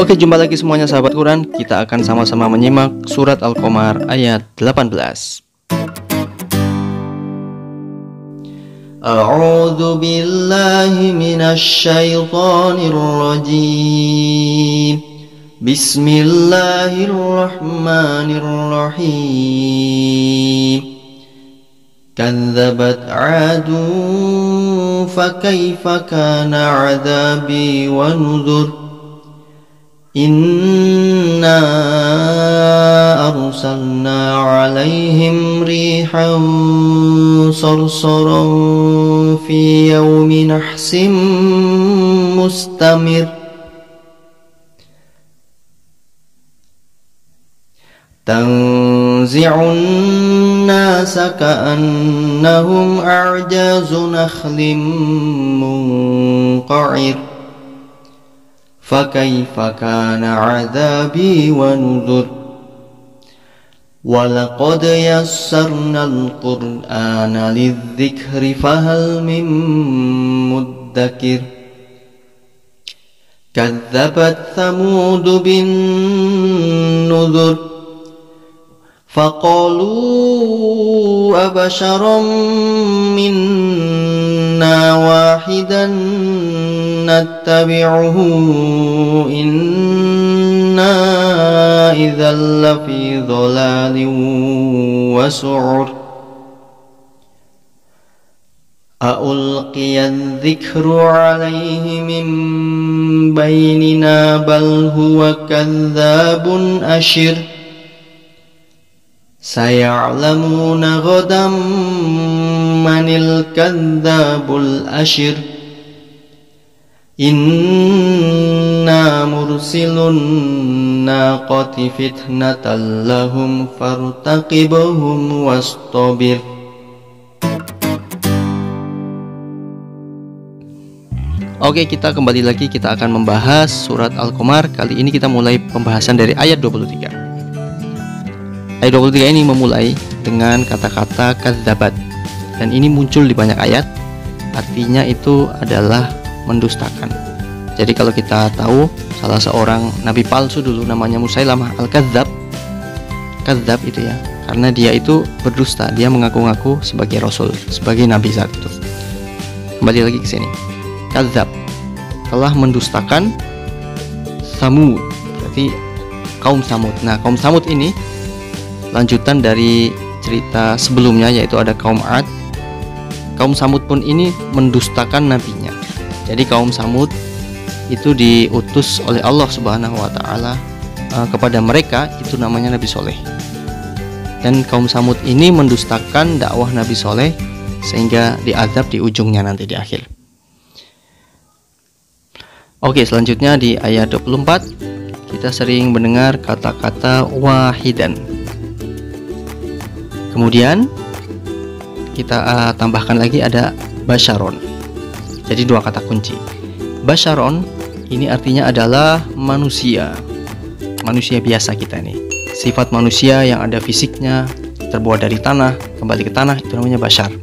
Oke, jumpa lagi semuanya sahabat Quran. Kita akan sama-sama menyimak surat Al-Qamar ayat 18. A'udzu billahi minasy syaithanir rajim. Bismillahirrahmanirrahim. Kadzabat 'adun fakaifa kana 'adzabi wa nuzur. Inna arsalna 'alaihim rihan sarsaran fi yawmin nahsin mustamir. Tanzi'un nasa ka'annahum a'jazu nakhlim munqa'ir. Fakaifa kana 'adzabi wa nuzur. Walaqad yassarnal Qur'ana lidzikri fahal min muddakir. Kadzabat Thamud bin nuzur. Faqalu abasharam minna wahidan nattabi'uhu inna idzal lafi dhalalin wa su'ur. A'ulqiya dzikru 'alaihi min bainina bal huwa kadzdzabun ashir. Saya'lamuna ghadan manil kadzdzabul ashir. Inna mursilun naqati fitnatan lahum fartaqibhum wastabir. Oke, kita kembali lagi, kita akan membahas surat Al-Qamar. Kali ini kita mulai pembahasan dari ayat 23. Ayat 23 ini memulai dengan kata-kata kadzabat, dan ini muncul di banyak ayat. Artinya itu adalah mendustakan. Jadi kalau kita tahu salah seorang nabi palsu dulu namanya Musailamah al-Kadzab. Kadzab itu ya, karena dia itu berdusta, dia mengaku-ngaku sebagai rasul, sebagai nabi saat itu. Kembali lagi ke sini. Kadzab telah mendustakan Samud, berarti kaum Samud. Nah, kaum Samud ini lanjutan dari cerita sebelumnya, yaitu ada kaum Ad. Kaum Samud pun ini mendustakan nabinya. Jadi kaum Samud itu diutus oleh Allah Subhanahu wa taala kepada mereka, itu namanya Nabi Soleh. Dan kaum Samud ini mendustakan dakwah Nabi Soleh sehingga diazab di ujungnya nanti di akhir. Oke, selanjutnya di ayat 24 kita sering mendengar kata-kata wahidan. Kemudian kita tambahkan lagi ada basyaron. Jadi dua kata kunci. Basyaron ini artinya adalah manusia. Manusia biasa kita ini. Sifat manusia yang ada fisiknya, terbuat dari tanah, kembali ke tanah, itu namanya basyar.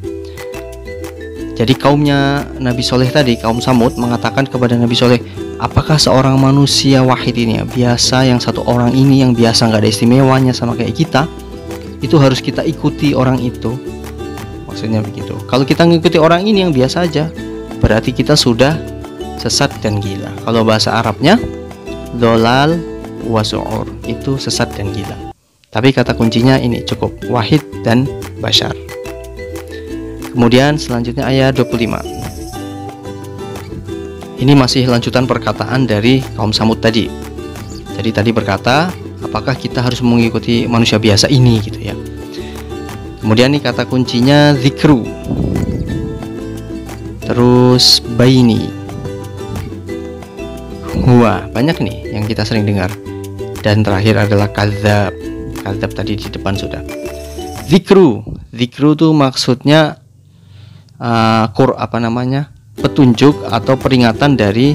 Jadi kaumnya Nabi Soleh tadi, kaum Samud, mengatakan kepada Nabi Soleh, apakah seorang manusia wahid ini, biasa, yang satu orang ini yang biasa, nggak ada istimewanya sama kayak kita, itu harus kita ikuti orang itu? Maksudnya begitu. Kalau kita ngikuti orang ini yang biasa aja, berarti kita sudah sesat dan gila. Kalau bahasa Arabnya dolal wa su'ur, itu sesat dan gila. Tapi kata kuncinya ini cukup, wahid dan basyar. Kemudian selanjutnya ayat 25. Ini masih lanjutan perkataan dari kaum Samud tadi. Jadi tadi berkata, apakah kita harus mengikuti manusia biasa ini gitu ya. Kemudian nih kata kuncinya zikru, terus baini, huwa, banyak nih yang kita sering dengar. Dan terakhir adalah kadzab. Kadzab tadi di depan sudah. Zikru tuh maksudnya petunjuk atau peringatan dari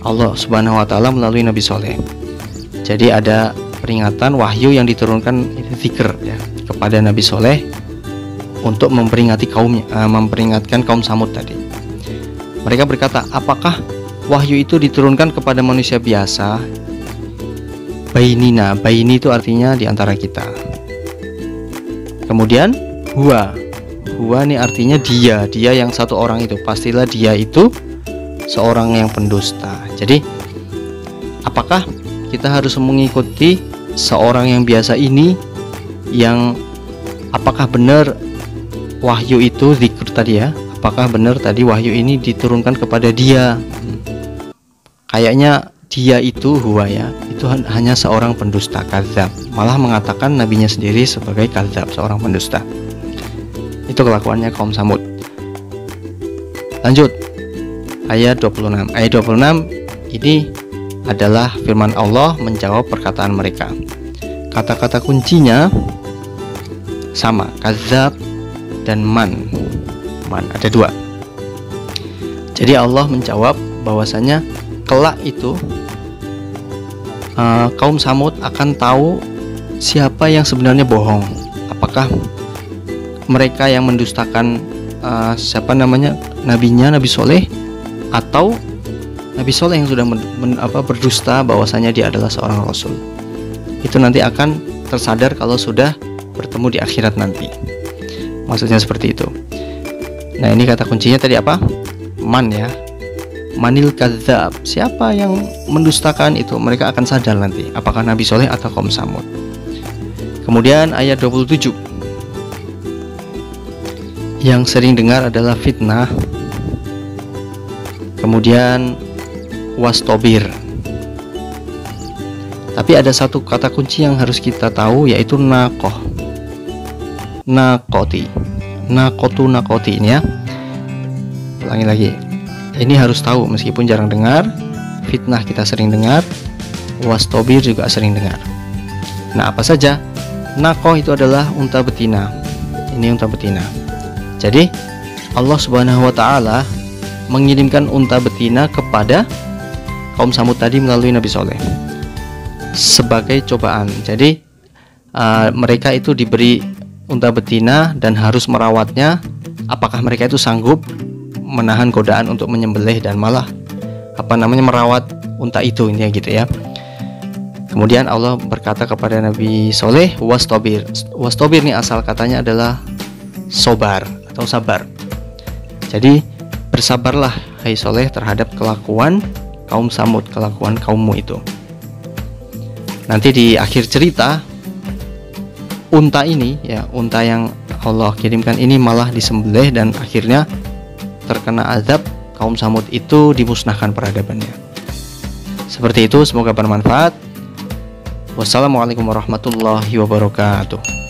Allah Subhanahu wa taala melalui Nabi Soleh. Jadi ada peringatan wahyu yang diturunkan zikr ya kepada Nabi Soleh untuk memperingati kaumnya, memperingatkan kaum Samud tadi. Mereka berkata, apakah wahyu itu diturunkan kepada manusia biasa bainina. Baini itu artinya di antara kita. Kemudian huwa. Huwa ini artinya dia yang satu orang itu. Pastilah dia itu seorang yang pendusta. Jadi apakah kita harus mengikuti seorang yang biasa ini, yang apakah benar wahyu itu zikr tadi ya? Apakah benar tadi wahyu ini diturunkan kepada dia? Kayaknya dia itu huwa ya, itu hanya seorang pendusta, kadzab. Malah mengatakan nabinya sendiri sebagai kadzab, seorang pendusta. Itu kelakuannya kaum Samud. Lanjut ayat 26. Ayat 26 ini adalah firman Allah menjawab perkataan mereka. Kata-kata kuncinya sama, kadzab dan man. Ada dua. Jadi Allah menjawab bahwasanya kelak itu kaum Samud akan tahu siapa yang sebenarnya bohong. Apakah mereka yang mendustakan nabinya, Nabi Soleh, atau Nabi Soleh yang sudah berdusta bahwasanya dia adalah seorang rasul. Itu nanti akan tersadar kalau sudah bertemu di akhirat nanti. Maksudnya seperti itu. Nah, ini kata kuncinya tadi apa? Man ya. Manil kadzab. Siapa yang mendustakan itu, mereka akan sadar nanti apakah Nabi Soleh atau kaum Samud. Kemudian ayat 27. Yang sering dengar adalah fitnah. Kemudian wastobir. Tapi ada satu kata kunci yang harus kita tahu, yaitu nakoh. Nakoti. Nakoti ini ya. Ulangi lagi. Ini harus tahu meskipun jarang dengar. Fitnah kita sering dengar. Wastobir juga sering dengar. Nah, apa saja? Nakoh itu adalah unta betina. Ini unta betina. Jadi Allah Subhanahu wa Ta'ala mengirimkan unta betina kepada kaum Samud tadi melalui Nabi Soleh sebagai cobaan. Jadi mereka itu diberi unta betina dan harus merawatnya. Apakah mereka itu sanggup menahan godaan untuk menyembelih dan malah merawat unta itu, ini gitu ya. Kemudian Allah berkata kepada Nabi Soleh, wastobir. Wastobir ini asal katanya adalah sobar atau sabar. Jadi bersabarlah hai Soleh terhadap kelakuan kaum Samud, kelakuan kaummu itu. Nanti di akhir cerita, unta ini ya, unta yang Allah kirimkan ini malah disembelih dan akhirnya terkena azab. Kaum Samud itu dimusnahkan peradabannya. Seperti itu, semoga bermanfaat. Wassalamualaikum warahmatullahi wabarakatuh.